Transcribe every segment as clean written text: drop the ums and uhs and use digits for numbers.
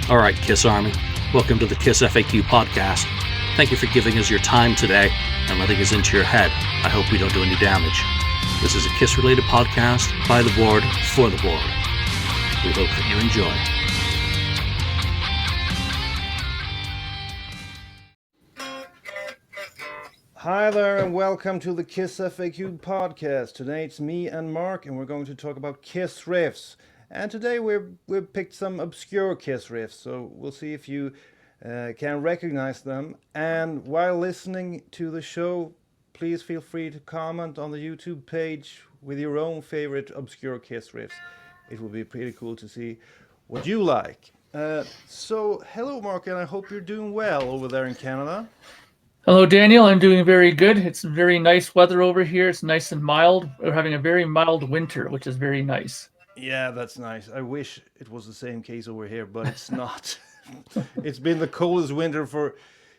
All right, Kiss Army, welcome to the KissFAQ Podcast. Thank you for giving us your time today and letting us into your head. I hope we don't do any damage. This is a Kiss-related podcast by the board, for the board. We hope that you enjoy. Hi there and welcome to the KissFAQ Podcast. Today it's me and Mark and we're going to talk about Kiss riffs. And today we've picked some obscure Kiss riffs, so we'll see if you can recognize them. And while listening to the show, please feel free to comment on the YouTube page with your own favorite obscure Kiss riffs. It will be pretty cool to see what you like. So hello Mark, and I hope you're doing well over there in Canada. Hello, Daniel. I'm doing very good. It's very nice weather over here. It's nice and mild. We're having a very mild winter, which is very nice. Yeah, that's nice. I wish it was the same case over here, but it's not. It's been the coldest winter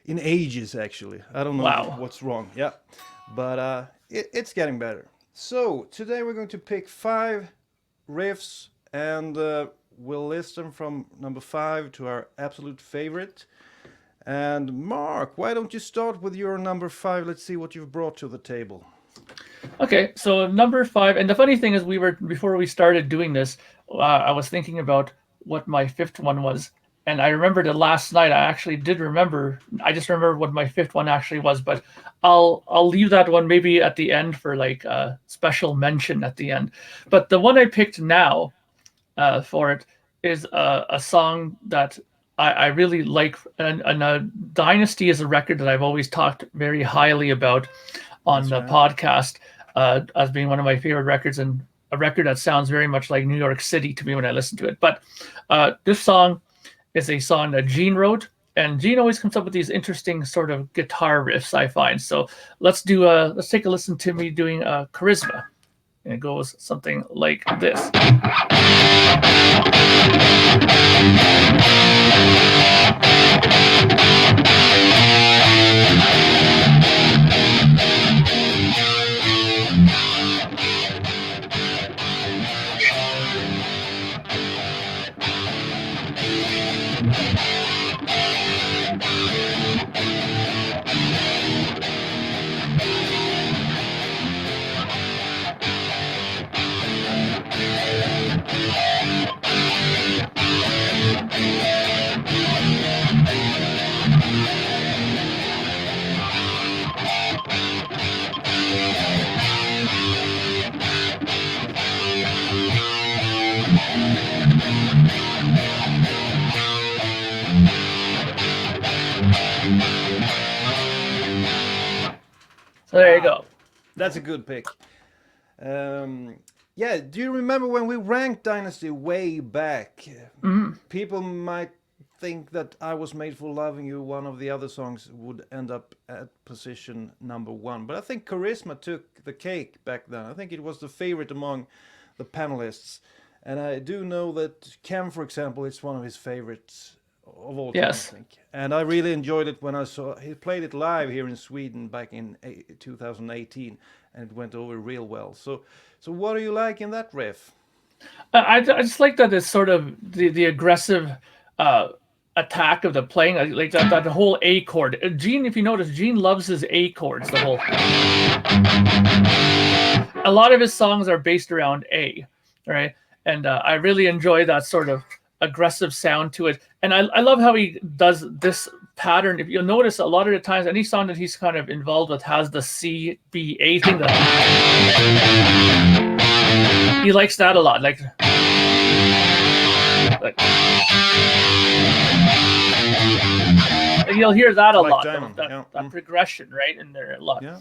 in ages, actually. I don't know what's wrong. Yeah, but it's getting better. So today we're going to pick 5 riffs, and we'll list them from number 5 to our absolute favorite. And Mark, why don't you start with your number 5? Let's see what you've brought to the table. Okay, so number 5, and the funny thing is before we started doing this, I was thinking about what my 5th one was, and I remembered it last night. I actually did remember. I just remembered what my 5th one actually was, but I'll leave that one maybe at the end for like a special mention at the end. But the one I picked now for it is a song that I really like, and Dynasty is a record that I've always talked very highly about on the podcast as being one of my favorite records, and a record that sounds very much like New York City to me when I listen to it. But this song is a song that Gene wrote, and Gene always comes up with these interesting sort of guitar riffs, I find. So let's take a listen to me doing Charisma, and it goes something like this. So there you go. That's a good pick. Yeah, do you remember when we ranked Dynasty way back? Mm-hmm. People might think that I Was Made for Loving You, one of the other songs, would end up at position number 1. But I think Charisma took the cake back then. I think it was the favorite among the panelists. And I do know that Ken, for example, it's one of his favorites of all time, yes. I think. And I really enjoyed it when I saw he played it live here in Sweden back in 2018, and it went over real well. So what do you like in that riff? I just like that it's sort of the aggressive attack of the playing, like that whole A chord. Gene, if you notice, Gene loves his A chords. A lot of his songs are based around A, right? And I really enjoy that sort of aggressive sound to it, and I love how he does this pattern. If you'll notice, a lot of the times any song that he's kind of involved with has the C B A thing. He likes that a lot, like you'll hear that a lot. That progression, right, in there a lot. Yeah.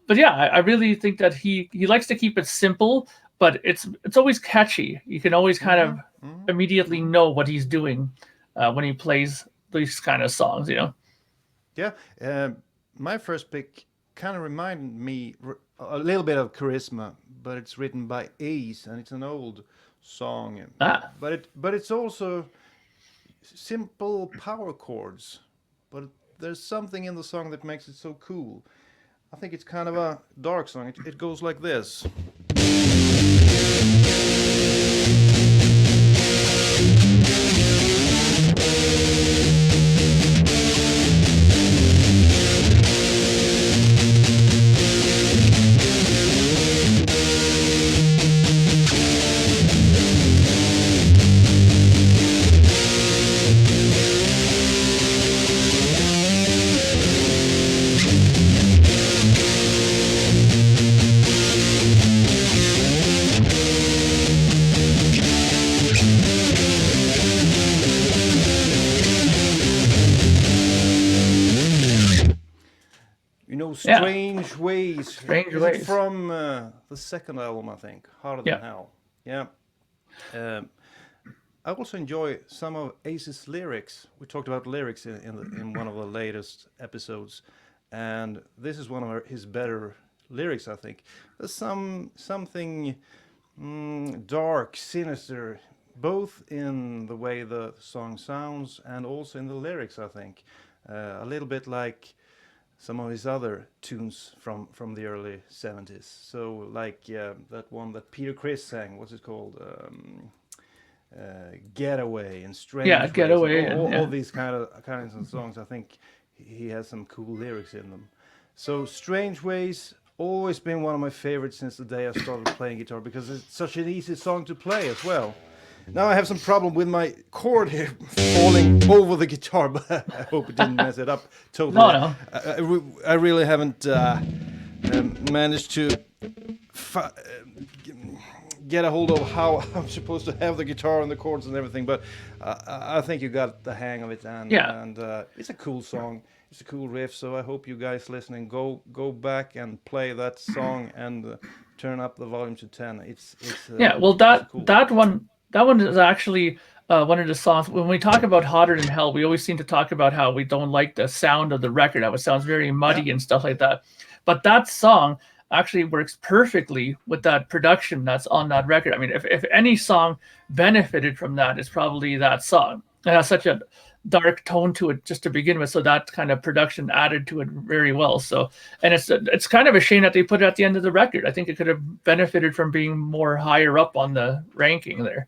But I really think that he likes to keep it simple, but it's always catchy. You can always kind of immediately know what he's doing when he plays these kind of songs, you know? Yeah. My first pick kind of reminded me a little bit of Charisma, but it's written by Ace, and it's an old song. But it's also simple power chords, but there's something in the song that makes it so cool. I think it's kind of a dark song. It goes like this. Strange Ways. Strange Is Ways. it from the second album, I think, Harder Than Hell. Yeah. I also enjoy some of Ace's lyrics. We talked about lyrics in one of the latest episodes, and this is one of his better lyrics, I think. There's something dark, sinister, both in the way the song sounds and also in the lyrics, I think. A little bit like some of his other tunes from the early 70s. So like that one that Peter Criss sang, what's it called? Getaway and Strange Ways. Getaway. All these kinds of songs, I think he has some cool lyrics in them. So Strange Ways, always been one of my favorites since the day I started playing guitar, because it's such an easy song to play as well. Now I have some problem with my cord here falling over the guitar, but I hope it didn't mess it up totally. No. I really haven't managed to get a hold of how I'm supposed to have the guitar and the chords and everything, but I think you got the hang of it, and it's a cool song. It's a cool riff, so I hope you guys listening go back and play that song and turn up the volume to 10. It's well, cool. that one is actually one of the songs. When we talk about Hotter Than Hell, we always seem to talk about how we don't like the sound of the record, how it sounds very muddy and stuff like that. But that song actually works perfectly with that production that's on that record. I mean, if any song benefited from that, it's probably that song. It has such a dark tone to it just to begin with, so that kind of production added to it very well. So, and it's kind of a shame that they put it at the end of the record. I think it could have benefited from being more higher up on the ranking there.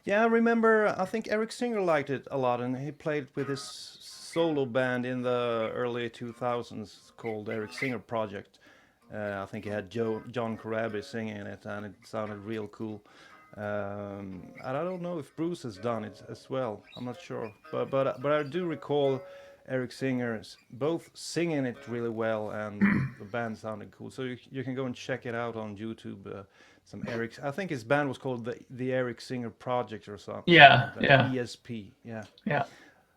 Yeah, I remember, I think Eric Singer liked it a lot, and he played with his solo band in the early 2000s called Eric Singer Project. I think he had John Corabi singing in it, and it sounded real cool. And I don't know if Bruce has done it as well. I'm not sure, but I do recall Eric Singer both singing it really well and the band sounded cool. So you can go and check it out on YouTube. Some Eric, I think his band was called the Eric Singer Project or something. Yeah. ESP. Yeah.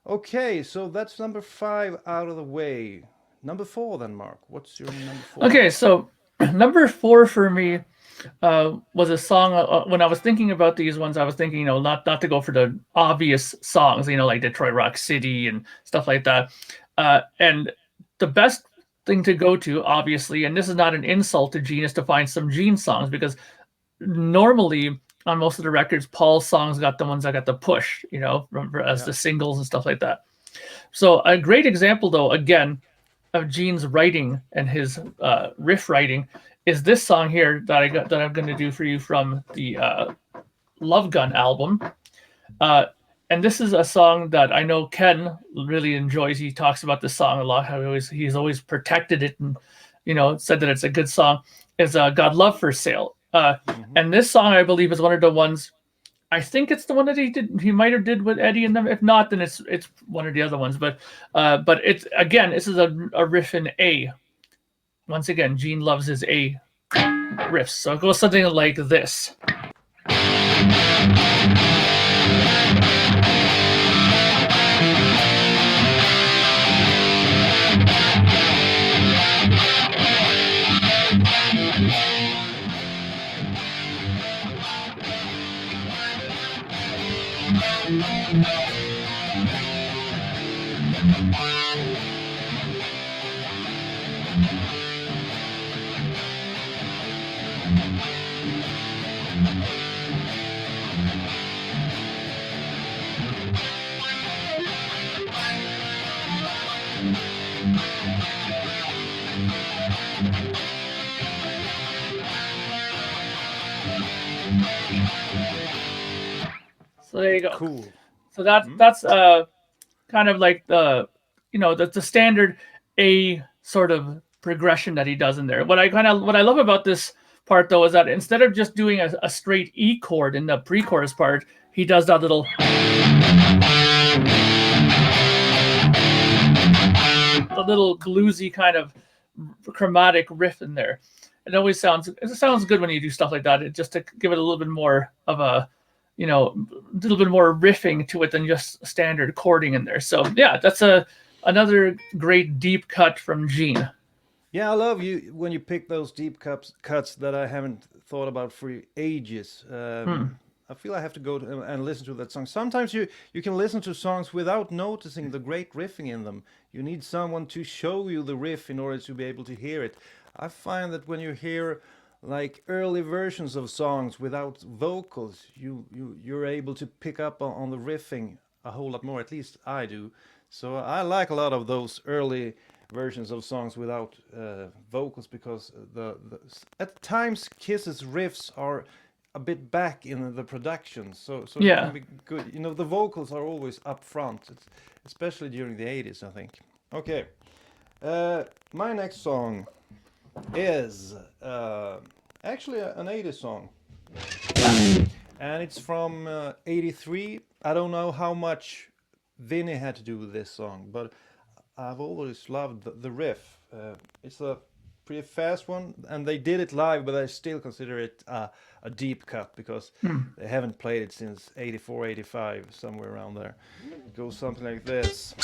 Okay, so that's number 5 out of the way. Number 4 then, Mark. What's your number 4? Okay, so number 4 for me was a song. When I was thinking about these ones, I was thinking, not to go for the obvious songs, like Detroit Rock City and stuff like that. And the best thing to go to, obviously, and this is not an insult to Gene, is to find some Gene songs, because normally on most of the records, Paul's songs got the ones that got the push, as the singles and stuff like that. So a great example, though, again, of Gene's writing and his riff writing is this song here that I'm going to do for you from the Love Gun album. And this is a song that I know Ken really enjoys. He talks about this song a lot, how he's always protected it and, said that it's a good song. Is Got Love for Sale. And this song, I believe, is one of the ones, I think it's the one that he might have did with Eddie and them. If not, then it's one of the other ones. But it's, again, this is a riff in A. Once again, Gene loves his A riffs. So it goes something like this. So there you go. Cool. So that's kind of like the standard A sort of progression that he does in there. What I love about this part, though, is that instead of just doing a straight E chord in the pre-chorus part, he does that little bluesy kind of chromatic riff in there. It sounds good when you do stuff like that. Just to give it a little bit more of a little bit more riffing to it than just standard chording in there. So yeah, that's another great deep cut from Gene. Yeah, I love you when you pick those deep cuts that I haven't thought about for ages. I feel I have to go and listen to that song. Sometimes you can listen to songs without noticing the great riffing in them. You need someone to show you the riff in order to be able to hear it. I find that when you hear like early versions of songs without vocals, you're able to pick up on the riffing a whole lot more. At least I do. So I like a lot of those early versions of songs without vocals because at times Kiss's riffs are a bit back in the production, so it can be good. You know, the vocals are always up front, especially during the 80s, I think. Okay, my next song is actually an 80s song, and it's from 83. I don't know how much Vinny had to do with this song, but I've always loved the riff. It's a pretty fast one, and they did it live, but I still consider it a deep cut because they haven't played it since 84, 85, somewhere around there. It goes something like this.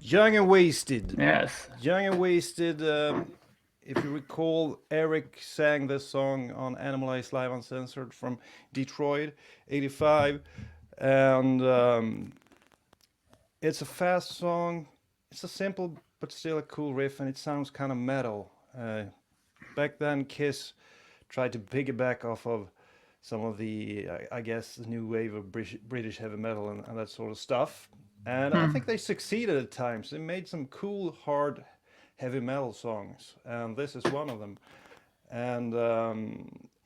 Young and Wasted. Yes. Young and Wasted. If you recall, Eric sang this song on Animalized Live Uncensored from Detroit, 85. And it's a fast song. It's a simple but still a cool riff, and it sounds kind of metal. Back then, Kiss tried to piggyback off of some of the, I guess, the new wave of British heavy metal and that sort of stuff. And I think they succeeded at times. They made some cool, hard, heavy metal songs, and this is one of them. And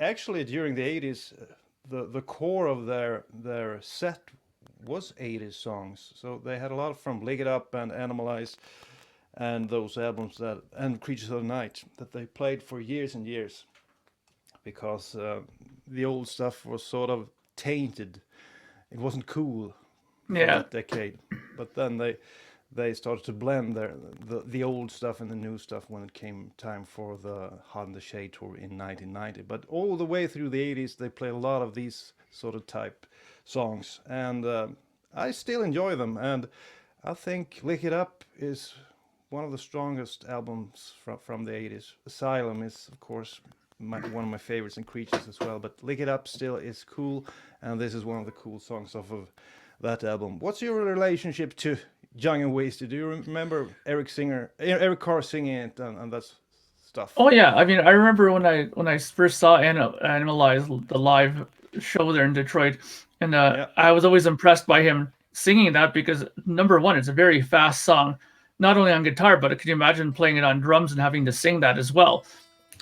actually, during the 80s, the core of their set was 80s songs. So they had a lot from Lick It Up and Animalize and those albums and Creatures of the Night that they played for years and years, because the old stuff was sort of tainted. It wasn't cool. That decade, but then they started to blend the old stuff and the new stuff when it came time for the Hot in the Shade tour in 1990. But all the way through the 80s, they played a lot of these sort of type songs, and I still enjoy them. And I think Lick It Up is one of the strongest albums from the 80s. Asylum is, of course, one of my favorites, and Creatures as well. But Lick It Up still is cool, and this is one of the cool songs off of that album. What's your relationship to Young and Wasted? Do you remember Eric Carr singing it and that stuff? Oh yeah, I mean, I remember when I first saw Animalize, the live show there in Detroit, and I was always impressed by him singing that because, number one, it's a very fast song, not only on guitar, but can you imagine playing it on drums and having to sing that as well?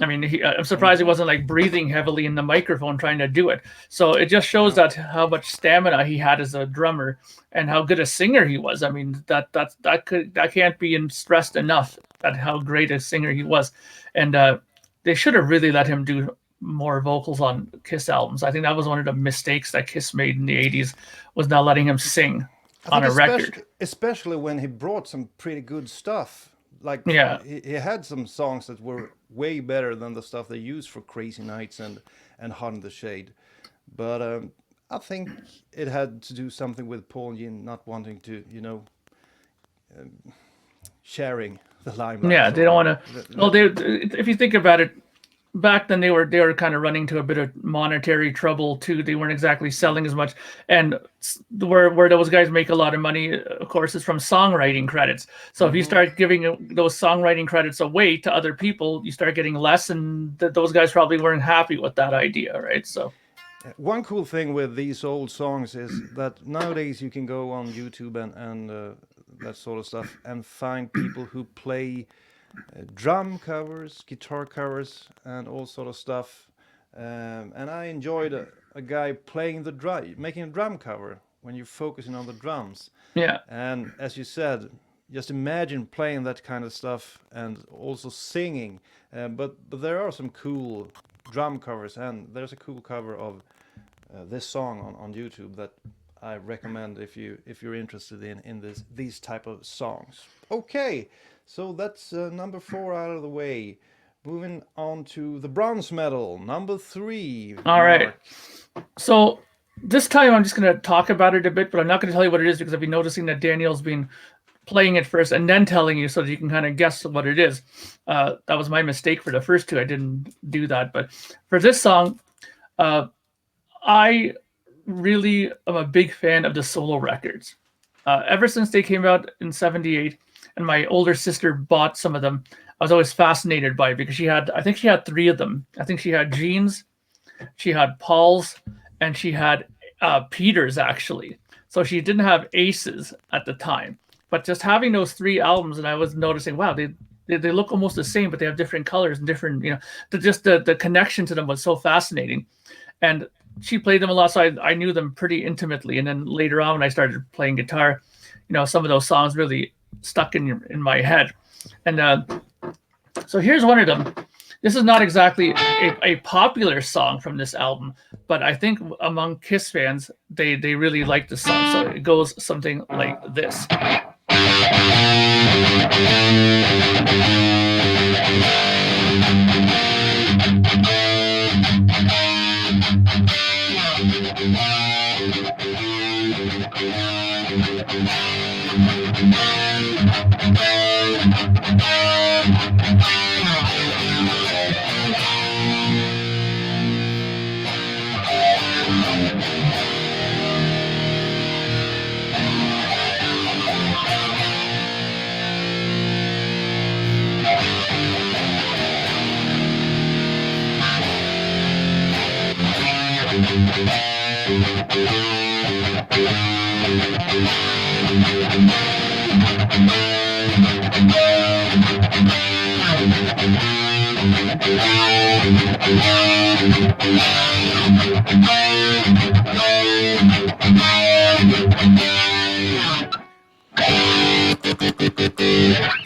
I mean, I'm surprised he wasn't like breathing heavily in the microphone trying to do it. So it just shows that how much stamina he had as a drummer and how good a singer he was. I mean, that can't be stressed enough at how great a singer he was. And they should have really let him do more vocals on Kiss albums. I think that was one of the mistakes that Kiss made in the 80s, was not letting him sing on a record. Especially when he brought some pretty good stuff. Like, he had some songs that were way better than the stuff they used for Crazy Nights and Hot in the Shade. But I think it had to do something with Paul and Gene not wanting to, sharing the limelight. Yeah, they don't want to. Well, if you think about it, back then they were kind of running to a bit of monetary trouble too. They weren't exactly selling as much, and where those guys make a lot of money, of course, is from songwriting credits. So if you start giving those songwriting credits away to other people, you start getting less, and those guys probably weren't happy with that idea, right? So One cool thing with these old songs is that nowadays you can go on YouTube and that sort of stuff and find people who play drum covers, guitar covers, and all sort of stuff. And I enjoyed a guy playing the drum, making a drum cover when you're focusing on the drums. yeah, And as you said, just imagine playing that kind of stuff and also singing. But there are some cool drum covers, and there's a cool cover of this song on YouTube that I recommend if you're interested in these type of songs. Okay, so that's number 4 out of the way. Moving on to the bronze medal, number 3. all right. Mark. So this time I'm just going to talk about it a bit, but I'm not going to tell you what it is because I've been noticing that Daniel's been playing it first and then telling you so that you can kind of guess what it is. That was my mistake for the first 2. I didn't do that. But for this song, I really am a big fan of the solo records. Ever since they came out in '78 and my older sister bought some of them, I was always fascinated by it because I think she had 3 of them. I think she had Gene's, she had Paul's, and she had Peter's actually. So she didn't have Ace's at the time. But just having those 3 albums, and I was noticing, wow, they look almost the same, but they have different colors and different, the connection to them was so fascinating. And she played them a lot, so I knew them pretty intimately. And then later on, when I started playing guitar, some of those songs really stuck in my head. And so here's one of them. This is not exactly a popular song from this album, but I think among Kiss fans, they really like this song. So it goes something like this.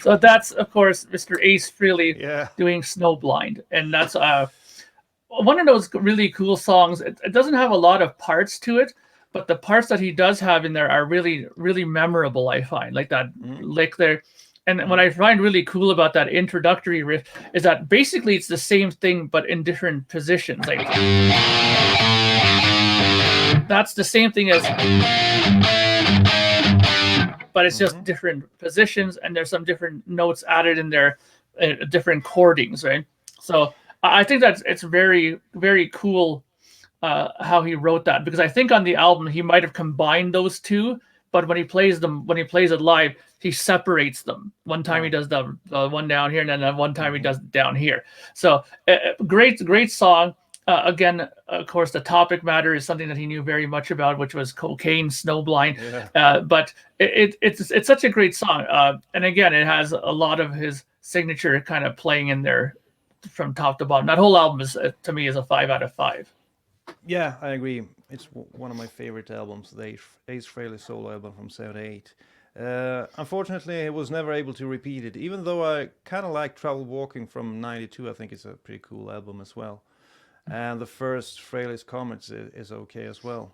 So that's, of course, Mr. Ace Frehley doing Snowblind. And that's one of those really cool songs. It doesn't have a lot of parts to it, but the parts that he does have in there are really, really memorable, I find. Like that lick there. And what I find really cool about that introductory riff is that basically it's the same thing, but in different positions. Like that's the same thing as, but it's just different positions, and there's some different notes added in there, different chordings, right? So I think that it's very, very cool how he wrote that, because I think on the album he might have combined those 2, but when he plays it live, he separates them. One time he does the one down here, and then one time he does it down here. So great song. Again, of course, the topic matter is something that he knew very much about, which was cocaine, Snowblind. But it's such a great song. And again, it has a lot of his signature kind of playing in there from top to bottom. That whole album is, to me, is a 5 out of 5. Yeah, I agree. It's one of my favorite albums, the Ace Frehley solo album from '78. Unfortunately, I was never able to repeat it, even though I kind of like Trouble Walking from '92. I think it's a pretty cool album as well. And the first Frehley's Comets is okay as well.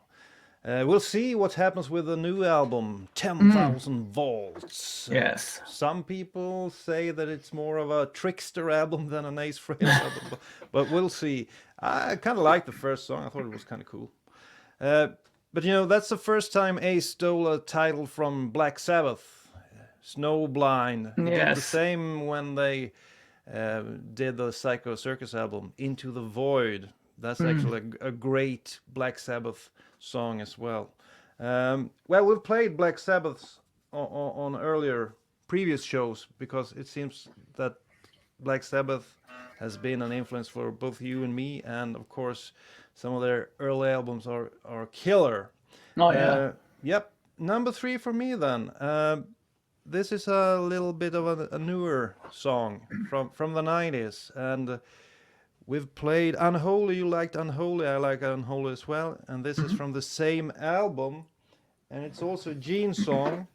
We'll see what happens with the new album, 10,000 Volts. Yes. Some people say that it's more of a trickster album than an Ace Frehley album, but we'll see. I kind of liked the first song. I thought it was kind of cool. But that's the first time Ace stole a title from Black Sabbath, Snowblind. He did the same when they did the Psycho Circus album, Into the Void. That's actually a great Black Sabbath song as well. Well, we've played Black Sabbath on earlier previous shows because it seems that Black Sabbath has been an influence for both you and me, and of course some of their early albums are killer. Oh yeah. Yep. Number 3 for me then. This is a little bit of a newer song from the 90s, and we've played Unholy. You liked Unholy, I like Unholy as well, and this is from the same album, and it's also a Gene song.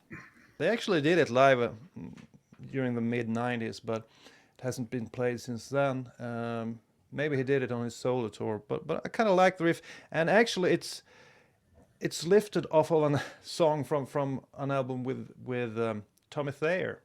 They actually did it live during the mid-90s, but it hasn't been played since then. Maybe he did it on his solo tour, but I kind of like the riff, and actually it's lifted off of a song from an album with Tommy Thayer.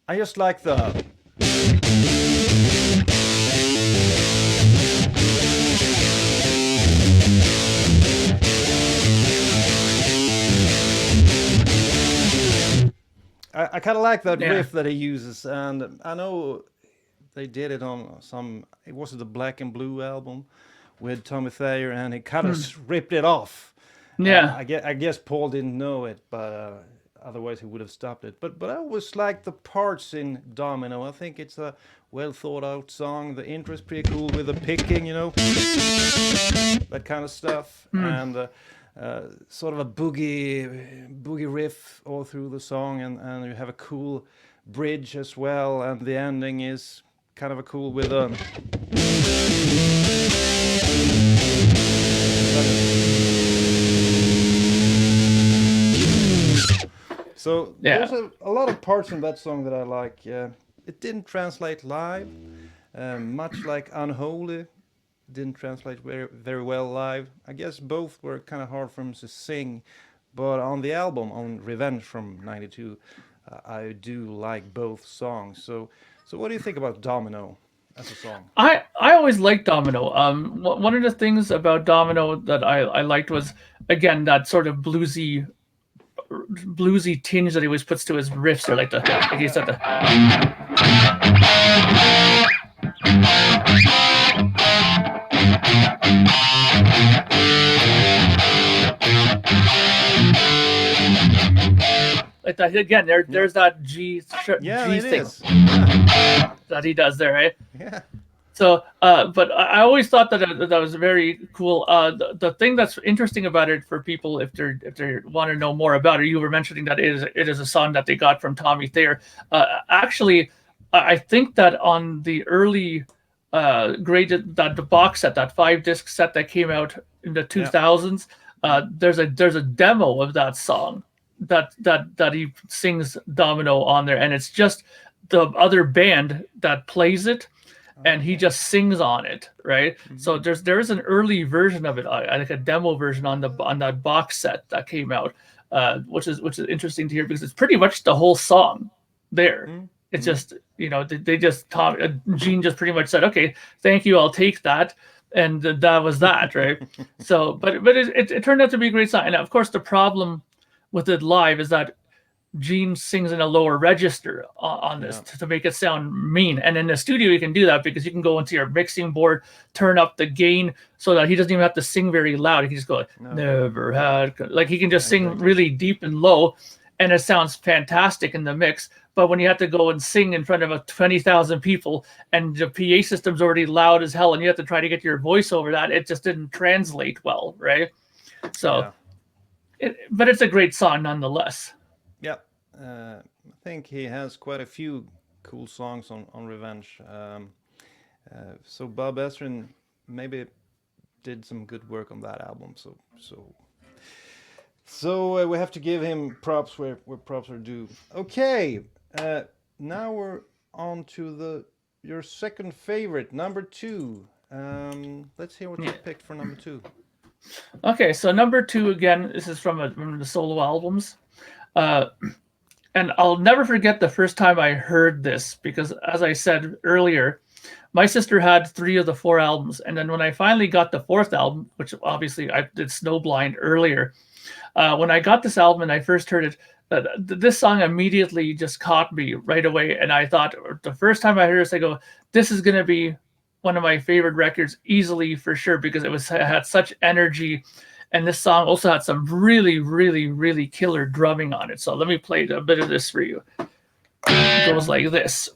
I just like the I kind of like that riff that he uses, and I know they did it on it was the Black and Blue album with Tommy Thayer, and he kind of ripped it off. Yeah. I guess Paul didn't know it, but otherwise he would have stopped it. But I always like the parts in Domino. I think it's a well thought out song. The intro is pretty cool with the picking, that kind of stuff, and sort of a boogie riff all through the song, and you have a cool bridge as well, and the ending is kind of a cool with So there's a lot of parts in that song that I like. It didn't translate live, much like Unholy didn't translate very, very well live. I guess both were kind of hard for him to sing, but on the album, on Revenge from '92, I do like both songs. So what do you think about Domino as a song? I always liked Domino. One of the things about Domino that I liked was, again, that sort of bluesy tinge that he always puts to his riffs, or like he said like that again. There's that G thing that he does there, right? Yeah. So, but I always thought that was very cool. The thing that's interesting about it for people, if they want to know more about it, you were mentioning that it is a song that they got from Tommy Thayer. Actually, I think that on the early the box set, that 5-disc set that came out in the 2000s, there's a demo of that song that he sings Domino on there, and it's just the other band that plays it. And he just sings on it, right? Mm-hmm. So there is an early version of it, like a demo version on that box set that came out, which is interesting to hear, because it's pretty much the whole song there. Mm-hmm. It's just Gene just pretty much said, okay, thank you, I'll take that, and that was that, right? So, but it turned out to be a great song, and of course the problem with it live is that Gene sings in a lower register on this to make it sound mean. And in the studio, you can do that because you can go into your mixing board, turn up the gain so that he doesn't even have to sing very loud. He can just go, never had, like he can just sing really deep and low, and it sounds fantastic in the mix. But when you have to go and sing in front of 20,000 people and the PA system's already loud as hell, and you have to try to get your voice over that, it just didn't translate well, right? So, but it's a great song nonetheless. I think he has quite a few cool songs on Revenge. So Bob Ezrin maybe did some good work on that album. So we have to give him props where props are due. Okay, now we're on to your second favorite, number 2. Let's hear what you picked for number 2. Okay, so number 2 again. This is from the solo albums, and I'll never forget the first time I heard this because, as I said earlier, my sister had 3 of the 4 albums, and then when I finally got the 4th album, which obviously I did Snowblind earlier, when I got this album and I first heard it, this song immediately just caught me right away, and I thought the first time I heard this, I go, "This is going to be one of my favorite records easily for sure," because it had such energy, and this song also had some really, really, really killer drumming on it. So let me play a bit of this for you. It goes like this.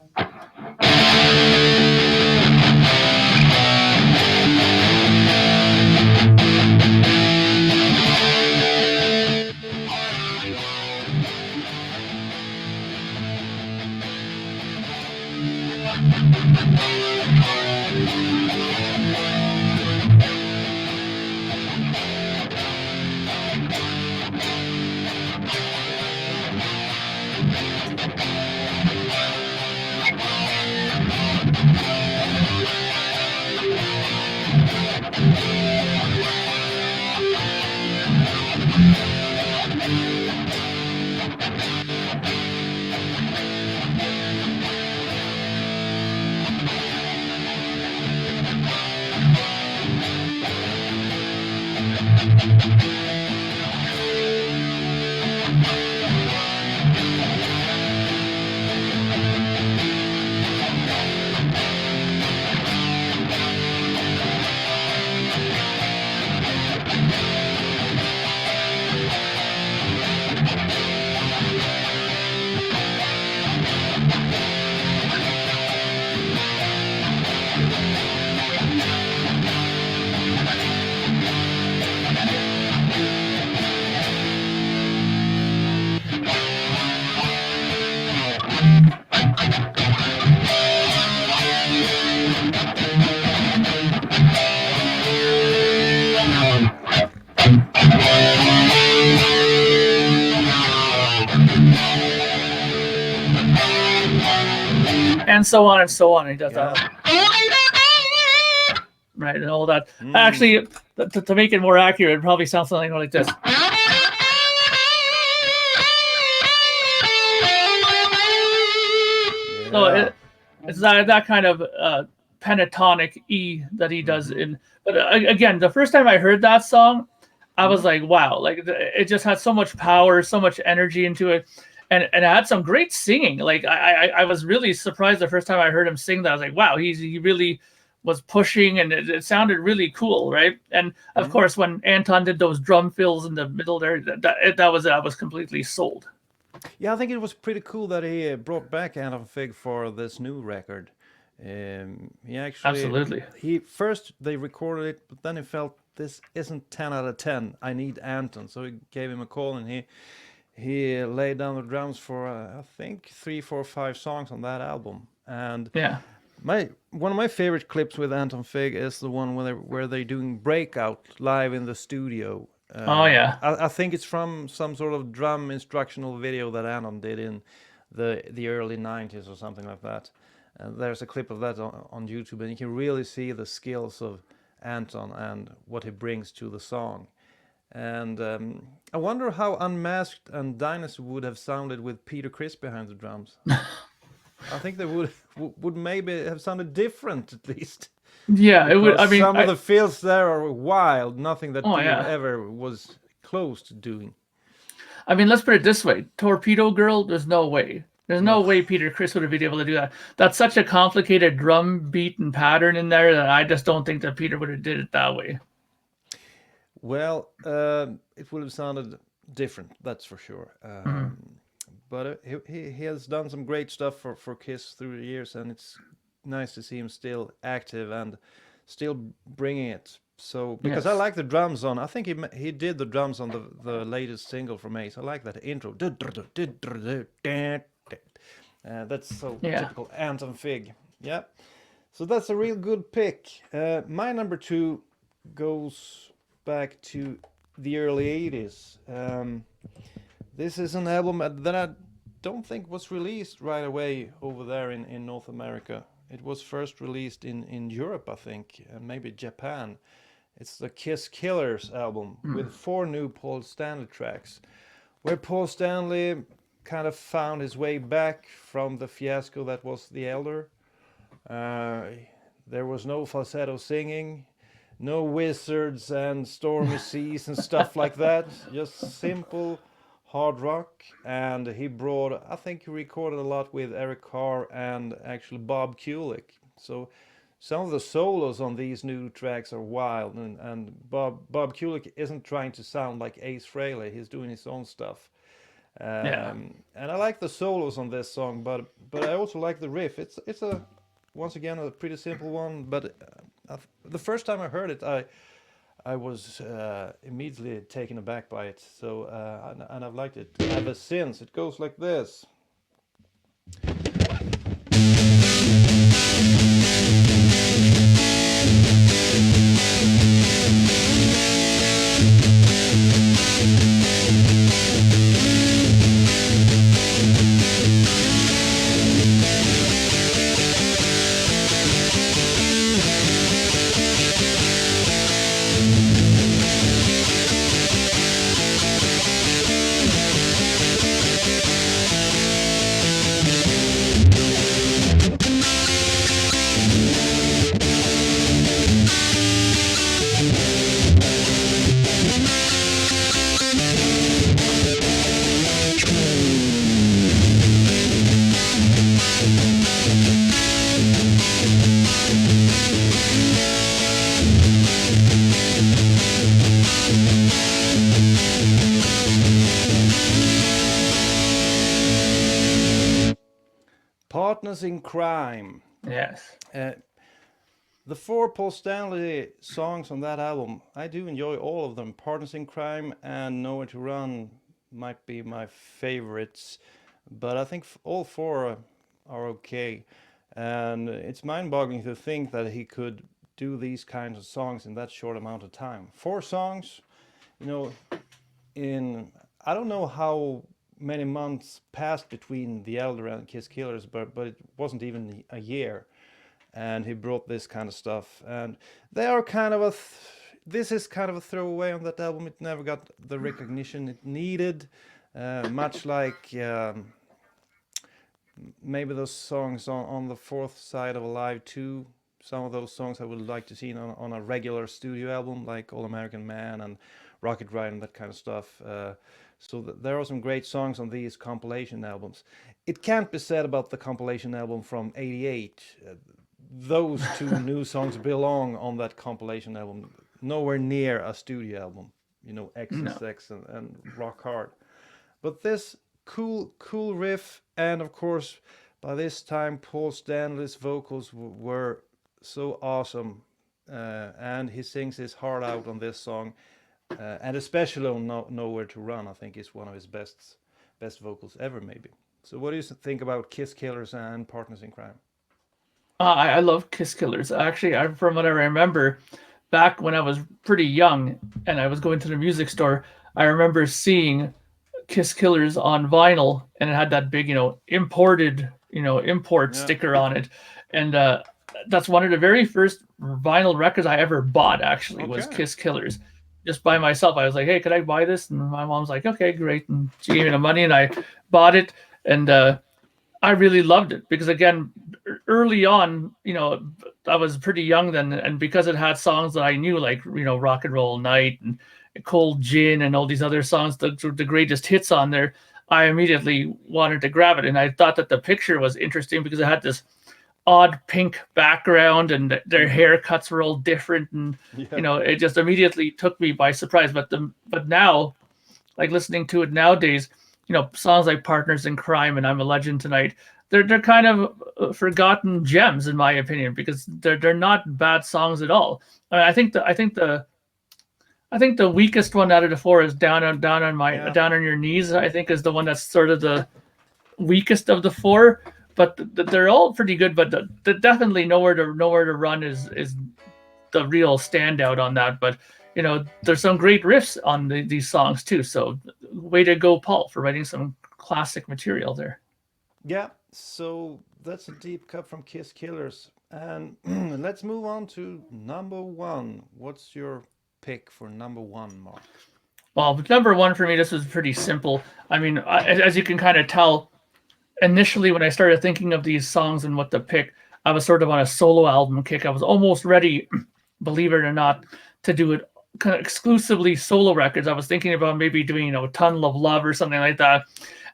And so on and so on. He does that. Right, and all that. Actually, to make it more accurate, it probably sounds something like this. So it's that kind of pentatonic E that he does in. But again, the first time I heard that song, I was like, wow, like it just had so much power, so much energy into it. And it had some great singing. Like I was really surprised the first time I heard him sing that. I was like, wow, he really was pushing, and it sounded really cool, right? And of course, when Anton did those drum fills in the middle there, that was I was completely sold. Yeah, I think it was pretty cool that he brought back Anton Fig for this new record. He actually Absolutely. They recorded it, but then he felt this isn't 10 out of 10. I need Anton, so he gave him a call, and he laid down the drums for I think 3, 4, 5 songs on that album. And yeah, one of my favorite clips with Anton Fig is the one where they're doing Breakout live in the studio. I think it's from some sort of drum instructional video that Anton did in the early 90s or something like that. And there's a clip of that on YouTube, and you can really see the skills of Anton and what he brings to the song. And I wonder how Unmasked and Dynasty would have sounded with Peter Criss behind the drums. I think they would maybe have sounded different, at least. Yeah, it would. I mean, some of the fills there are wild. Nothing that Peter ever was close to doing. I mean, let's put it this way: Torpedo Girl. There's no way. There's no way Peter Criss would have been able to do that. That's such a complicated drum beat and pattern in there that I just don't think that Peter would have did it that way. Well, it would have sounded different, that's for sure. But he has done some great stuff for Kiss through the years, and it's nice to see him still active and still bringing it. So because I like the drums on, I think he did the drums on the latest single from Ace. I like that intro. That's so typical Anton Fig. Yeah. So that's a real good pick. My number 2 goes back to the early 80s. This is an album that I don't think was released right away over there in North America. It was first released in Europe, I think, and maybe Japan. It's the Kiss Killers album with 4 new Paul Stanley tracks, where Paul Stanley kind of found his way back from the fiasco that was The Elder. There was no falsetto singing, no wizards and stormy seas and stuff like that. Just simple hard rock. And he brought, I think he recorded a lot with Eric Carr and actually Bob Kulick. So some of the solos on these new tracks are wild. And Bob Kulick isn't trying to sound like Ace Frehley. He's doing his own stuff. And I like the solos on this song, but I also like the riff. It's a once again a pretty simple one, but the first time I heard it, I was immediately taken aback by it. So and I've liked it ever since. It goes like this. Partners in Crime. Yes. The 4 Paul Stanley songs on that album, I do enjoy all of them. Partners in Crime and Nowhere to Run might be my favorites, but I think all 4 are okay. And it's mind-boggling to think that he could do these kinds of songs in that short amount of time. 4 songs, you know, I don't know how many months passed between The Elder and Kiss Killers, but it wasn't even a year. And he brought this kind of stuff. And they are kind of this is kind of a throwaway on that album. It never got the recognition it needed. Much like maybe those songs on the Fourth Side of Alive 2. Some of those songs I would like to see on a regular studio album, like All American Man and Rocket Ride and that kind of stuff. So there are some great songs on these compilation albums. It can't be said about the compilation album from '88. Those 2 new songs belong on that compilation album, nowhere near a studio album. You know, XSX and Rock Hard. But this cool riff, and of course, by this time, Paul Stanley's vocals were so awesome, and he sings his heart out on this song. And especially on Nowhere to Run, I think is one of his best vocals ever, maybe. So what do you think about Kiss Killers and Partners in Crime? I love Kiss Killers. Actually, from what I remember, back when I was pretty young and I was going to the music store, I remember seeing Kiss Killers on vinyl, and it had that big, import sticker on it. And that's one of the very first vinyl records I ever bought, actually, was Kiss Killers. Just by myself. I was like, hey, could I buy this? And my mom's like, okay, great. And she gave me the money and I bought it. And I really loved it because, again, early on, I was pretty young then. And because it had songs that I knew, like, Rock and Roll Night and Cold Gin and all these other songs, the greatest hits on there, I immediately wanted to grab it. And I thought that the picture was interesting because it had this odd pink background and their haircuts were all different, and it just immediately took me by surprise. But now, like, listening to it nowadays, songs like Partners in Crime and I'm a Legend Tonight, they're kind of forgotten gems in my opinion, because they're not bad songs at all. I mean, I think the weakest one out of the 4 is Down on Your Knees. I think is the one that's sort of the weakest of the 4. but they're all pretty good. But the definitely nowhere to run is the real standout on that. But there's some great riffs on these songs too. So way to go, Paul, for writing some classic material there. Yeah, so that's a deep cut from Kiss Killers. And let's move on to number one. What's your pick for number one, Mark? Well, number one for me, this was pretty simple. I mean, as you can kind of tell, initially when I started thinking of these songs and what to pick, I was sort of on a solo album kick. I was almost ready, believe it or not, to do it kind of exclusively solo records. I was thinking about maybe doing, Tunnel of Love or something like that.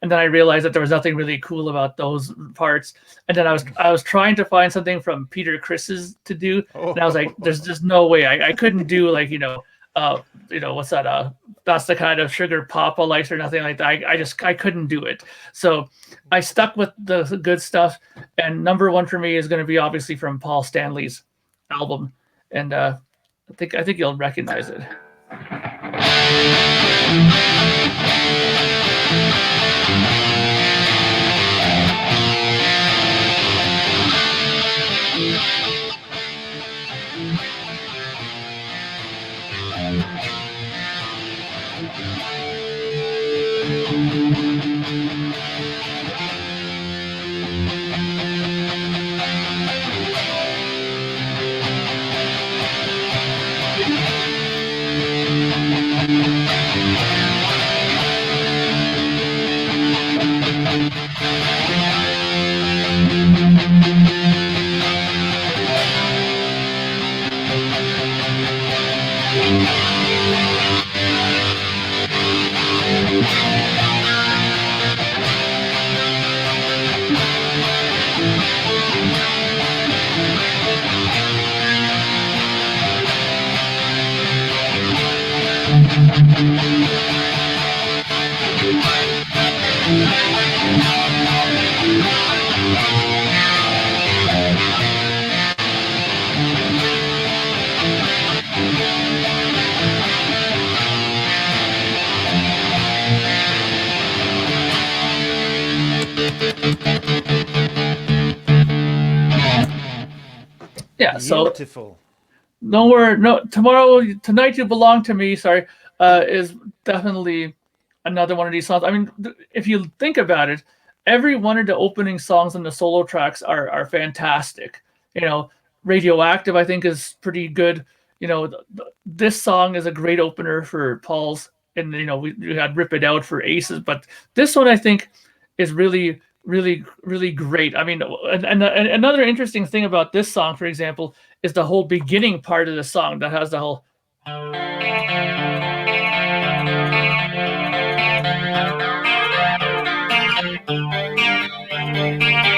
And then I realized that there was nothing really cool about those parts. And then I was trying to find something from Peter Criss's to do. And I was like, there's just no way. I couldn't do like, what's that? That's the kind of sugar Papa likes or nothing like that. I couldn't do it. So I stuck with the good stuff. And number one for me is going to be obviously from Paul Stanley's album. And I think you'll recognize it. Yeah, so beautiful. Tonight You Belong to Me, is definitely another one of these songs. I mean, if you think about it, every one of the opening songs on the solo tracks are fantastic. Radioactive, I think, is pretty good. This song is a great opener for Paul's, and we had Rip It Out for Ace's, but this one I think is really, really, really great. I mean, and another interesting thing about this song, for example, is the whole beginning part of the song that has the whole.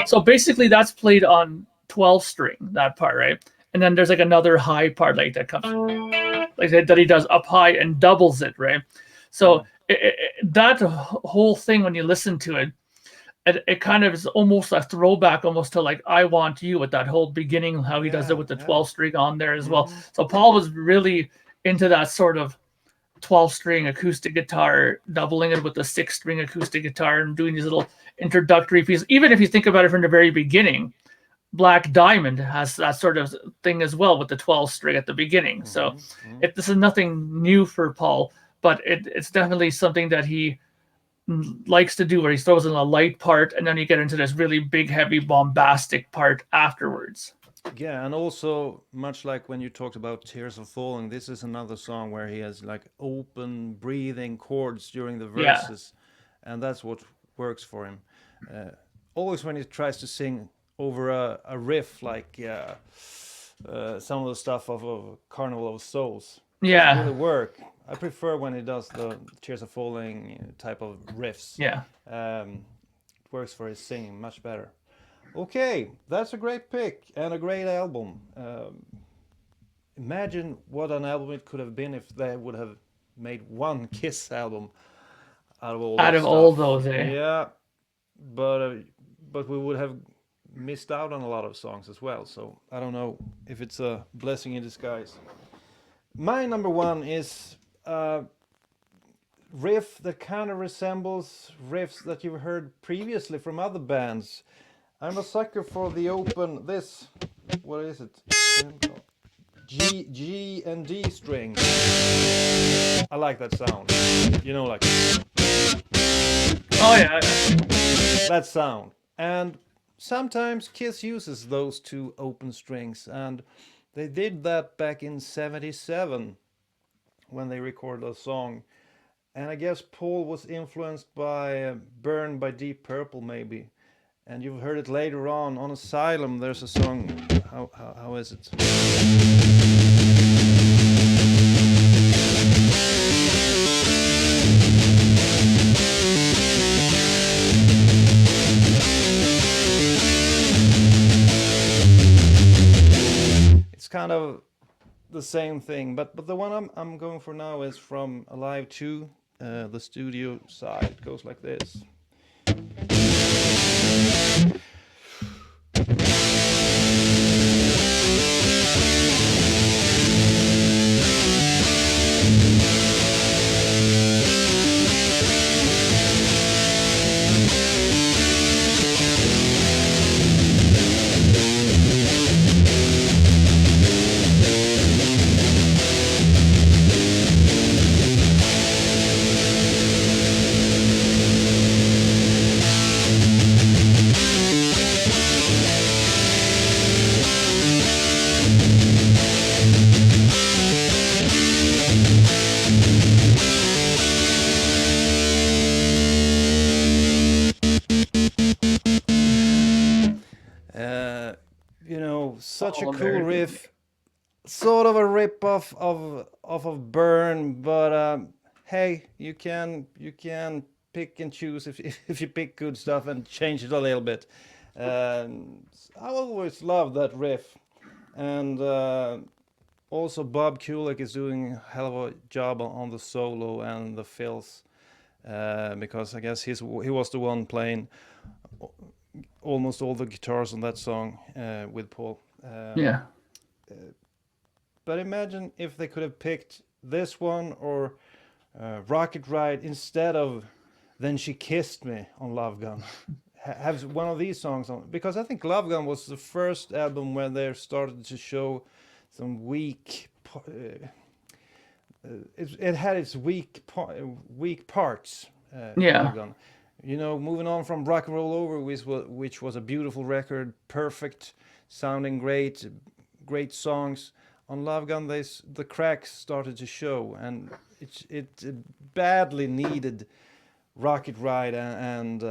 So basically, that's played on 12 string, that part, right? And then there's like another high part like that comes, like that he does up high and doubles it, right? So that whole thing, when you listen to it, it kind of is almost a throwback almost to like I Want You, with that whole beginning, how he does it with the 12 string on there as well. So Paul was really into that sort of 12 string acoustic guitar, doubling it with the 6 string acoustic guitar and doing these little introductory pieces. Even if you think about it from the very beginning, Black Diamond has that sort of thing as well with the 12 string at the beginning. So this is nothing new for Paul, but it's definitely something that he likes to do, where he throws in a light part and then you get into this really big, heavy, bombastic part afterwards. Yeah, and also much like when you talked about Tears of Falling, this is another song where he has like open breathing chords during the verses, and that's what works for him. Always when he tries to sing over a riff like some of the stuff of Carnival of Souls, it really work. I prefer when he does the Tears of Falling type of riffs. It works for his singing much better. Okay, that's a great pick and a great album. Imagine what an album it could have been if they would have made one Kiss album out of all those. Yeah, but we would have missed out on a lot of songs as well. So I don't know if it's a blessing in disguise. My number one is riff that kind of resembles riffs that you've heard previously from other bands. I'm a sucker for the open. This, what is it? G and D string. I like that sound. You know, like. Oh yeah. That sound. And sometimes Kiss uses those two open strings, and they did that back in '77 when they recorded a song. And I guess Paul was influenced by Burn by Deep Purple, maybe. And you've heard it later on Asylum. There's a song. How is it? It's kind of the same thing, but the one I'm going for now is from Alive 2, the studio side. It goes like this. Such a cool riff, sort of a rip-off of Burn, but hey, you can pick and choose if you pick good stuff and change it a little bit. I always loved that riff, and also Bob Kulick is doing a hell of a job on the solo and the fills, because I guess he was the one playing almost all the guitars on that song with Paul. Yeah. But imagine if they could have picked this one or Rocket Ride instead of Then She Kissed Me on Love Gun. Have one of these songs on, because I think Love Gun was the first album where they started to show some weak. It had its weak parts. Yeah. Love Gun. You know, moving on from Rock and Roll Over, which was a beautiful record, perfect, sounding great songs. On Love Gun, the cracks started to show, and it badly needed Rocket Ride and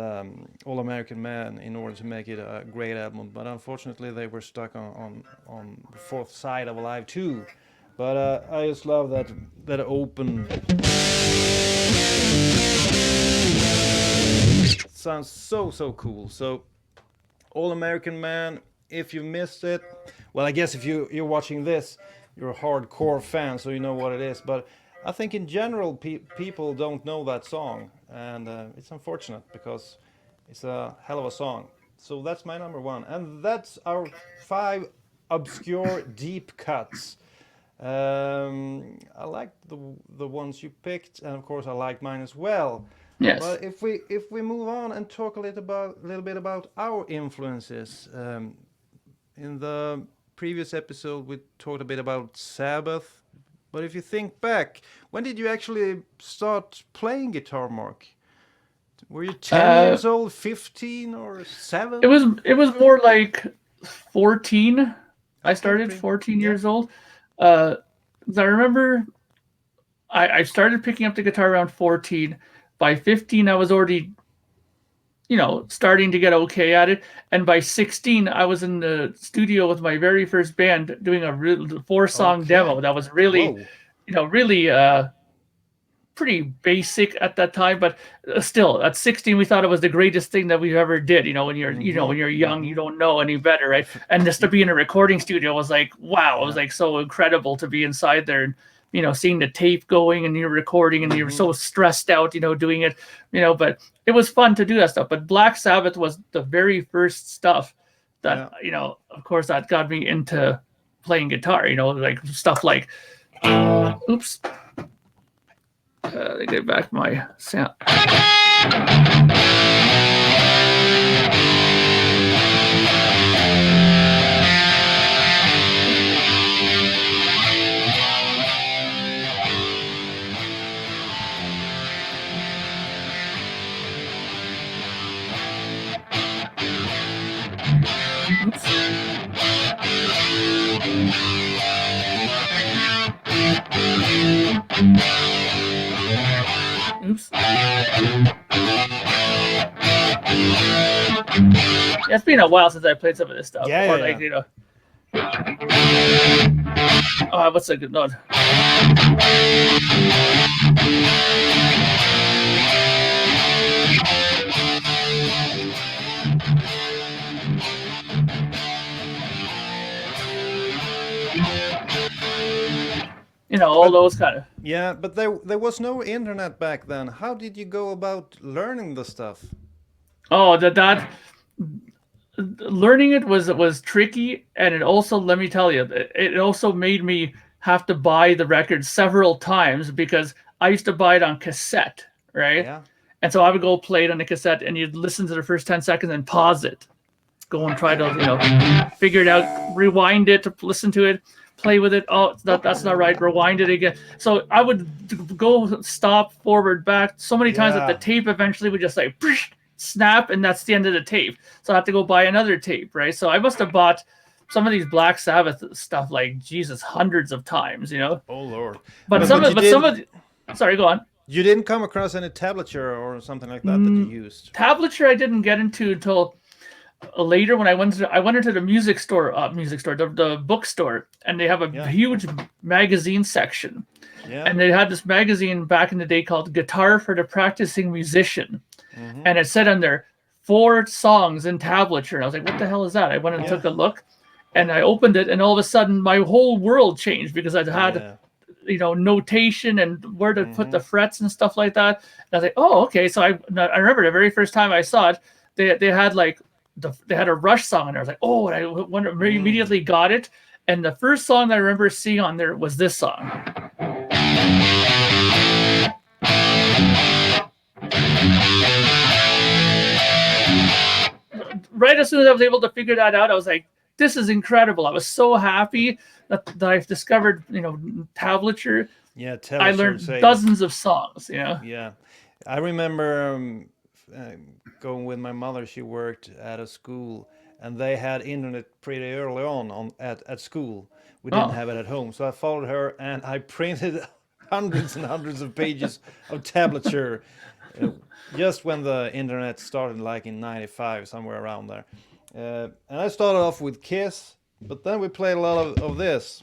All American Man in order to make it a great album. But unfortunately, they were stuck on the fourth side of Alive 2. But I just love that open. Sounds so cool. So All American Man, if you missed it, well, I guess if you're watching this, you're a hardcore fan, so you know what it is. But I think in general people don't know that song, and it's unfortunate because it's a hell of a song. So that's my number one, and that's our 5 obscure deep cuts. I like the ones you picked, and of course I like mine as well. Yes. But if we move on and talk a little bit about our influences, in the previous episode we talked a bit about Sabbath. But if you think back, when did you actually start playing guitar, Mark? Were you 10 years old, 15, or 7? It was more like 14. I started 14 years old. 'Cause I remember I started picking up the guitar around 14. By 15, I was already, starting to get okay at it. And by 16, I was in the studio with my very first band doing a 4-song demo that was really, really pretty basic at that time. But still, at 16, we thought it was the greatest thing that we ever did. When you're, when you're young, you don't know any better, right? And just to be in a recording studio was like, wow, it was like so incredible to be inside there and, seeing the tape going and you're recording and you're so stressed out, doing it, but it was fun to do that stuff. But Black Sabbath was the very first stuff that, of course, that got me into playing guitar, like stuff like, oops, let me get back my sound. Oops. Yeah, it's been a while since I played some of this stuff. Yeah, or like, you know. Oh, what's a good note? You know, all those kind of. Yeah, but there was no internet back then. How did you go about learning the stuff? Oh, that learning it was tricky, and it also, let me tell you, it also made me have to buy the record several times because I used to buy it on cassette, right? Yeah. And so I would go play it on the cassette, and you'd listen to the first 10 seconds and pause it, go and try to, you know, figure it out, rewind it to listen to it, play with it. Oh, that's not right. Rewind it again. So I would go, stop, forward, back so many times that the tape eventually would just like snap, and that's the end of the tape. So I have to go buy another tape, right? So I must have bought some of these Black Sabbath stuff, like, Jesus, hundreds of times, you know. Oh Lord! But sorry, go on. You didn't come across any tablature or something like that that you used? Tablature I didn't get into until later when I went into the music store, the bookstore, and they have a huge magazine section. Yeah. And they had this magazine back in the day called Guitar for the Practicing Musician. Mm-hmm. And it said on there 4 songs in tablature. And I was like, what the hell is that? I went and took a look, and I opened it, and all of a sudden my whole world changed because I'd had you know, notation and where to put the frets and stuff like that. And I was like, oh, okay. So I remember the very first time I saw it, they had like they had a Rush song in there. I was like, oh, and I immediately got it. And the first song I remember seeing on there was this song. Right as soon as I was able to figure that out, I was like, this is incredible. I was so happy that I've discovered, you know, tablature. Yeah, tablature. I learned dozens of songs, you know. Yeah. I remember going with my mother. She worked at a school, and they had internet pretty early on at school. We didn't have it at home. So I followed her, and I printed hundreds and hundreds of pages of tablature just when the internet started, like in 95, somewhere around there. And I started off with Kiss, but then we played a lot of this.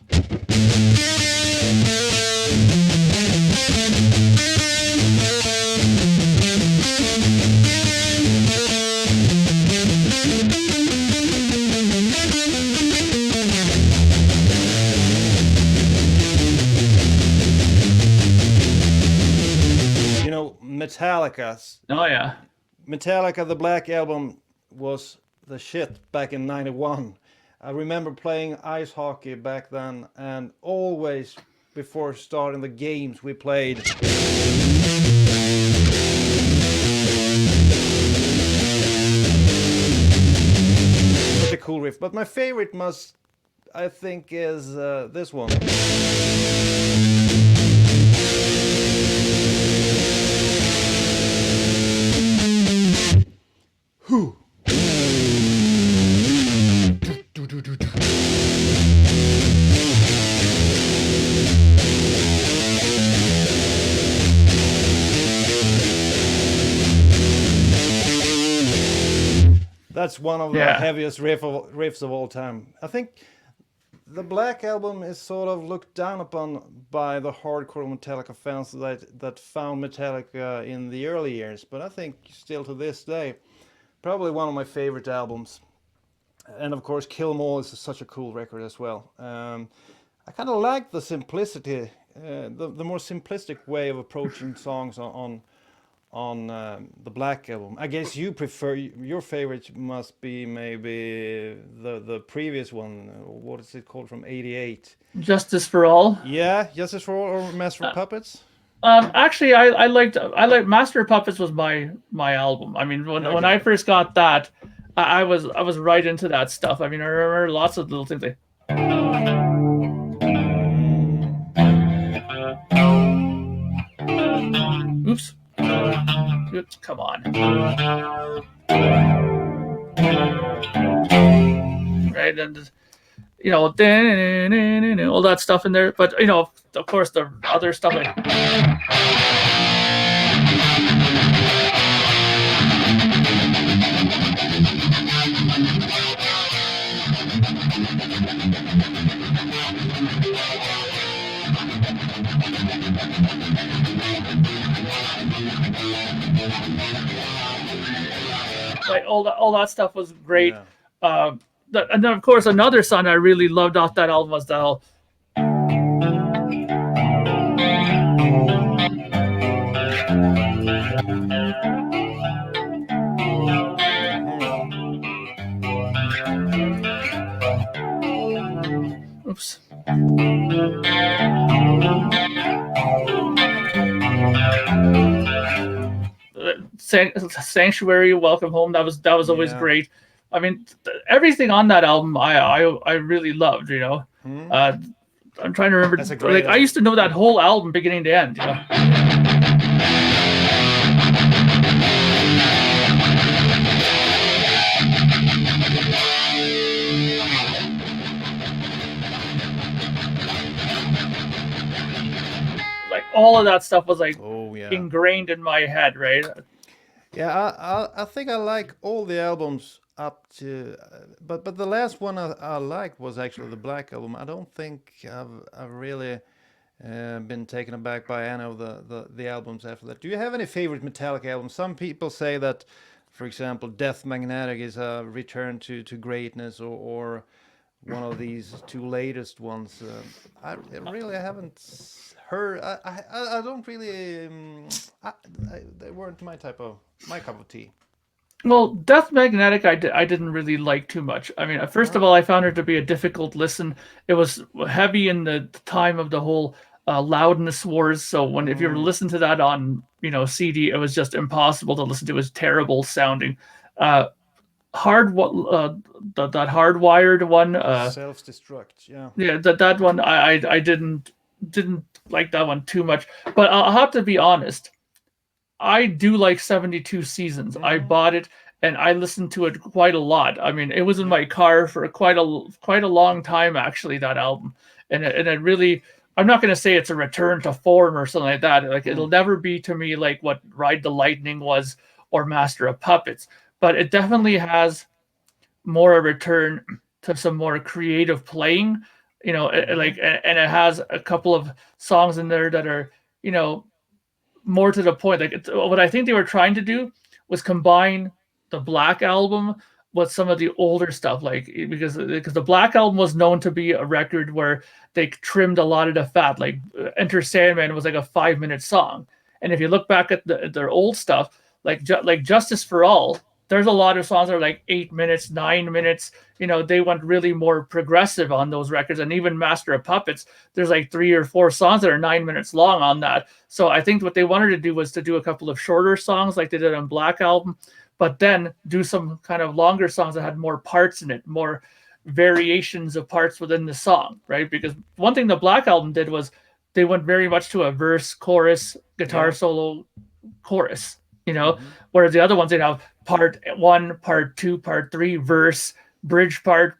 You know, Metallica. Oh, yeah. Metallica, the Black Album, was the shit back in 91. I remember playing ice hockey back then, and always before starting the games we played such a cool riff. But my favorite I think is this one. Whew. That's one of the heaviest riffs of all time. I think the Black Album is sort of looked down upon by the hardcore Metallica fans that found Metallica in the early years, but I think still to this day, probably one of my favorite albums. And of course, Kill 'Em All is such a cool record as well. I kind of like the simplicity, the more simplistic way of approaching songs on the Black Album. I guess you prefer, your favorite must be maybe the previous one. What is it called, from '88? Justice for All. Yeah, Justice for All, or Master of Puppets. Actually, I liked Master of Puppets was my album. I mean, when I first got that, I was right into that stuff. I mean, I remember lots of little things like. Oops. Come on. right? And all that stuff in there. But of course, the other stuff like. Like all that stuff was great. Yeah. And then of course another song I really loved off that album was the whole. Oops. Sanctuary, Welcome Home. That was always great. I mean, everything on that album, I really loved. I'm trying to remember. Like I used to know that whole album beginning to end. Like all of that stuff was like ingrained in my head, right? Yeah, I think I like all the albums up to, but the last one I liked was actually the Black Album. I don't think I've really been taken aback by any of the albums after that. Do you have any favorite Metallica albums? Some people say that, for example, Death Magnetic is a return to greatness, or one of these two latest ones. I really haven't heard. I don't really. They weren't my cup of tea. Well, Death Magnetic, I didn't really like too much. I mean, first of all, I found it to be a difficult listen. It was heavy in the time of the whole loudness wars. So if you were to listen to that on CD, it was just impossible to listen to. It was terrible sounding. That hardwired one. Self-destruct. Yeah. Yeah, that one I didn't like that one too much. But I'll have to be honest. I do like 72 Seasons. I bought it and I listened to it quite a lot. I mean, it was in my car for quite a long time, actually, that album. And it really, I'm not going to say it's a return to form or something like that. Like it'll never be to me like what Ride the Lightning was or Master of Puppets, but it definitely has more a return to some more creative playing, and it has a couple of songs in there that are, more to the point. Like what I think they were trying to do was combine the Black Album with some of the older stuff, like because the Black Album was known to be a record where they trimmed a lot of the fat. Like Enter Sandman was like a 5-minute song, and if you look back at their old stuff, like Justice for All, there's a lot of songs that are like 8 minutes, 9 minutes. They went really more progressive on those records. And even Master of Puppets, there's like 3 or 4 songs that are 9 minutes long on that. So I think what they wanted to do was to do a couple of shorter songs like they did on Black Album, but then do some kind of longer songs that had more parts in it, more variations of parts within the song, right? Because one thing the Black Album did was they went very much to a verse, chorus, guitar solo, chorus, whereas the other ones, they'd have part 1, part 2, part 3, verse, bridge part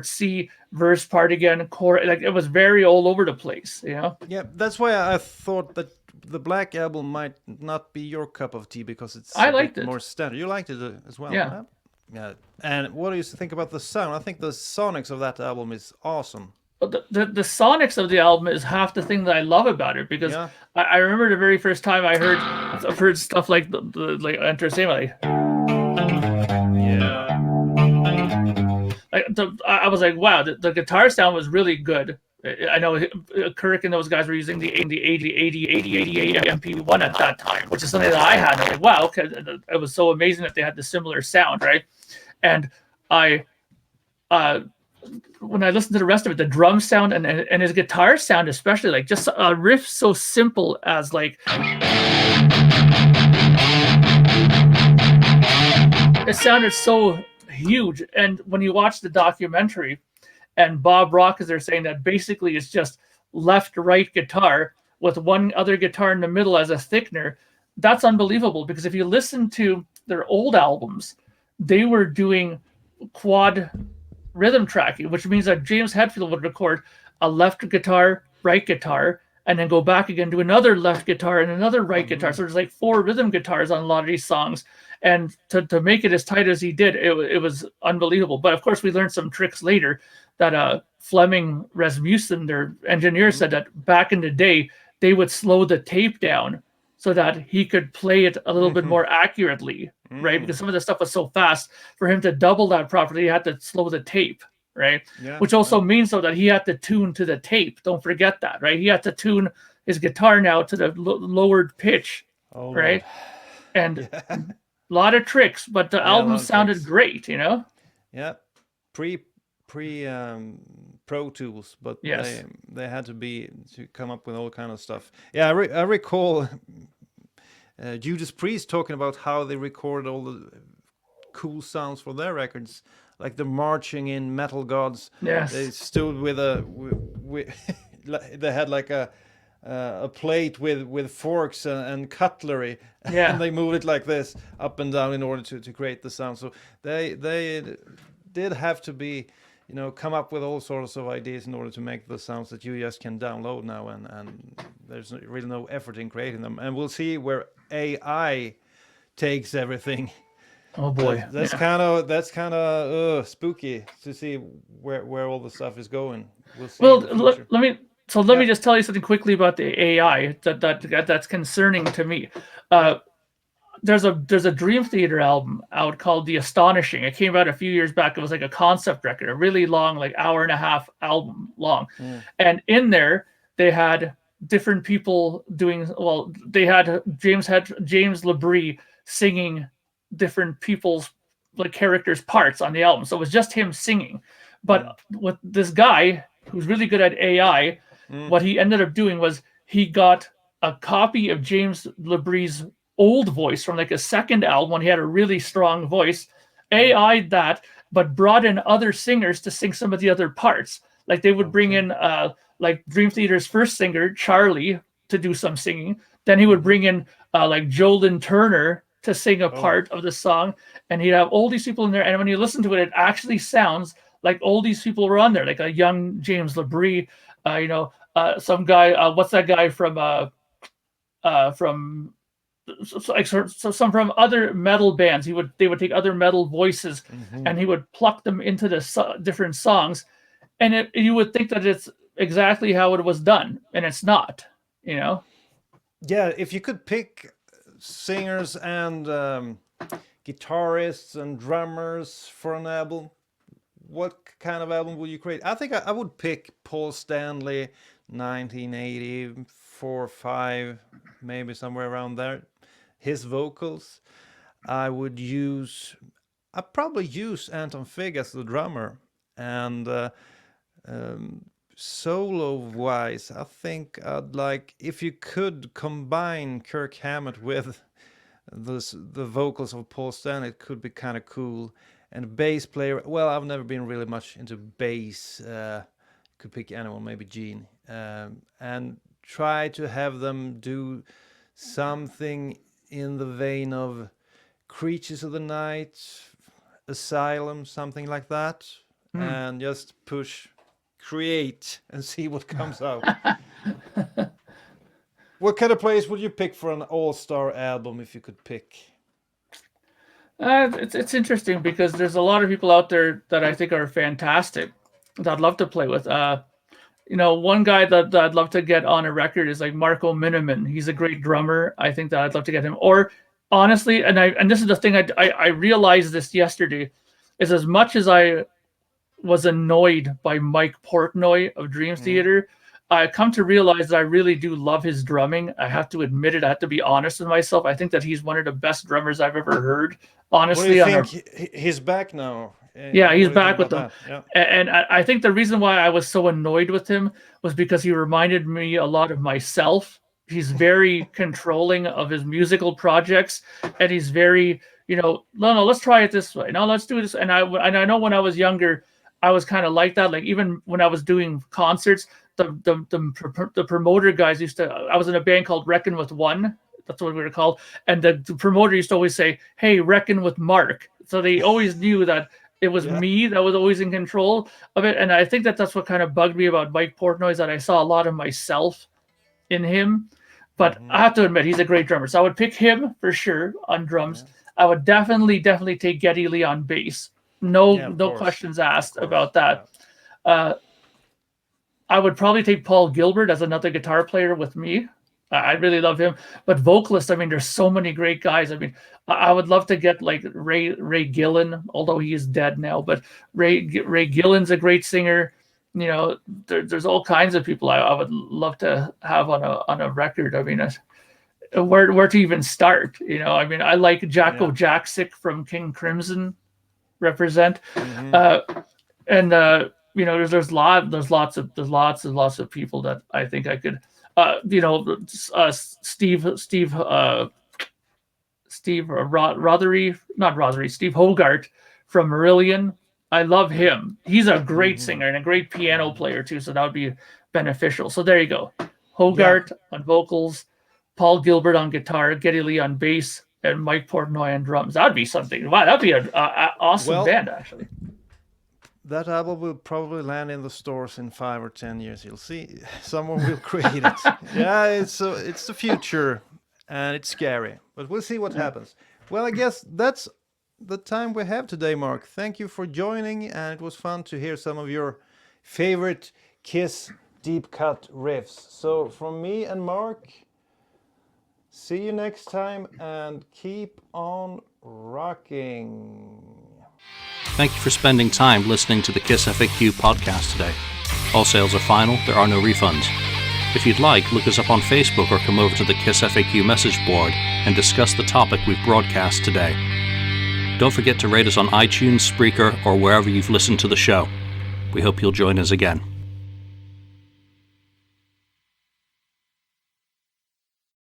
C, verse part again, chorus. Like it was very all over the place, Yeah, that's why I thought that the Black Album might not be your cup of tea, because it's more standard. You liked it as well. Yeah. Yeah. And what do you think about the sound? I think the sonics of that album is awesome. The sonics of the album is half the thing that I love about it, because I remember the very first time I've heard stuff like like Enter Sandman. I was like, wow, the guitar sound was really good. I know Kirk and those guys were using the 80 Ep.511 at that time, which is something that I had. I'm like, wow, okay. It was so amazing that they had the similar sound, right? And when I listened to the rest of it, the drum sound and his guitar sound, especially, like just a riff so simple as like it sounded so huge. And when you watch the documentary, and Bob Rock is there saying that basically it's just left-right guitar with one other guitar in the middle as a thickener, that's unbelievable. Because if you listen to their old albums, they were doing quad rhythm tracking, which means that James Hetfield would record a left guitar, right guitar, and then go back again to another left guitar and another right guitar. So there's like 4 rhythm guitars on a lot of these songs. And to make it as tight as he did, it was unbelievable. But of course, we learned some tricks later that Fleming Rasmussen, their engineer, said that back in the day, they would slow the tape down so that he could play it a little bit more accurately, right? Because some of the stuff was so fast. For him to double that properly, he had to slow the tape. Right, which also means though that he had to tune to the tape. Don't forget that, right? He had to tune his guitar now to the lowered pitch, right? And a lot of tricks, but the album sounded great, you know. Yeah, pre Pro Tools, but they had to come up with all kind of stuff. Yeah, I recall Judas Priest talking about how they recorded all the cool sounds for their records. Like the marching in Metal Gods, they stood with they had like a plate with forks and cutlery, and they moved it like this up and down in order to create the sound. So they did have to be, come up with all sorts of ideas in order to make the sounds that you just can download now, and there's really no effort in creating them. And we'll see where AI takes everything. Oh boy, that's kind of spooky to see where all the stuff is going. We'll see. Well, let me just tell you something quickly about the AI that's concerning to me. There's a Dream Theater album out called The Astonishing. It came out a few years back. It was like a concept record, a really long, like hour and a half album long, and in there they had different people doing. Well, they had James LaBrie singing different people's like characters' parts on the album, so it was just him singing. But with this guy who's really good at AI, what he ended up doing was he got a copy of James LaBrie's old voice from like a second album when he had a really strong voice, AI'd that, but brought in other singers to sing some of the other parts. Like they would bring in like Dream Theater's first singer Charlie to do some singing, then he would bring in like Jolyn Turner to sing a part of the song, and he'd have all these people in there, and when you listen to it, it actually sounds like all these people were on there, like a young James LaBrie, some guy, what's that guy from some from other metal bands. They would take other metal voices and he would pluck them into the different songs, and you would think that it's exactly how it was done, and it's not, Yeah, if you could pick singers and guitarists and drummers for an album, what kind of album would you create? I think I would pick Paul Stanley, 1984, 5, maybe somewhere around there. His vocals. I'd probably use Anton Fig as the drummer, and solo wise, I think I'd like if you could combine Kirk Hammett with the vocals of Paul Stanley, it could be kind of cool. And bass player, well, I've never been really much into bass. Could pick anyone, maybe Gene, and try to have them do something in the vein of Creatures of the Night, Asylum, something like that, and just create and see what comes out. What kind of players would you pick for an all-star album if you could pick? It's interesting because there's a lot of people out there that I think are fantastic that I'd love to play with. One guy that I'd love to get on a record is like Marco Miniman. He's a great drummer. I think that I'd love to get him. Or honestly, and this is the thing I realized this yesterday, is as much as I was annoyed by Mike Portnoy of Dream Theater, I come to realize that I really do love his drumming. I have to admit it. I have to be honest with myself. I think that he's one of the best drummers I've ever heard. Honestly, what do you think? He's back now. Yeah, he's back with them. Yeah. And I think the reason why I was so annoyed with him was because he reminded me a lot of myself. He's very controlling of his musical projects, and he's very, no, let's try it this way. No, let's do this. And I know when I was younger, I was kind of like that. Like even when I was doing concerts, the promoter guys I was in a band called Reckon with One. That's what we were called. And the promoter used to always say, "Hey, reckon with Mark." So they always knew that It was me that was always in control of it. And I think that's what kind of bugged me about Mike Portnoy, is that I saw a lot of myself in him. But I have to admit, he's a great drummer. So I would pick him for sure on drums. Yeah. I would definitely take Geddy Lee on bass. No questions asked about that. Yeah. I would probably take Paul Gilbert as another guitar player with me. I really love him. But vocalist, I mean, there's so many great guys. I mean, I would love to get like Ray Gillen, although he is dead now. But Ray Gillen's a great singer. You know, there's all kinds of people I would love to have on a record. I mean, where to even start? You know, I mean, I like Jacko Jaksic from King Crimson represent, and you know, there's lots of people that I think I could, you know, Steve Hogarth from Marillion. I love him. He's a great singer and a great piano player too, so that would be beneficial. So there you go. Hogarth on vocals, Paul Gilbert on guitar, Geddy Lee on bass, and Mike Portnoy on drums. That'd be something. Wow, that'd be an awesome band, actually. That album will probably land in the stores in 5 or 10 years. You'll see, someone will create it. Yeah, it's the future, and it's scary, but we'll see what happens. Well, I guess that's the time we have today, Mark. Thank you for joining, and it was fun to hear some of your favorite Kiss deep cut riffs. So from me and Mark, see you next time, and keep on rocking. Thank you for spending time listening to the KissFAQ podcast today. All sales are final, there are no refunds. If you'd like, look us up on Facebook or come over to the KissFAQ message board and discuss the topic we've broadcast today. Don't forget to rate us on iTunes, Spreaker, or wherever you've listened to the show. We hope you'll join us again.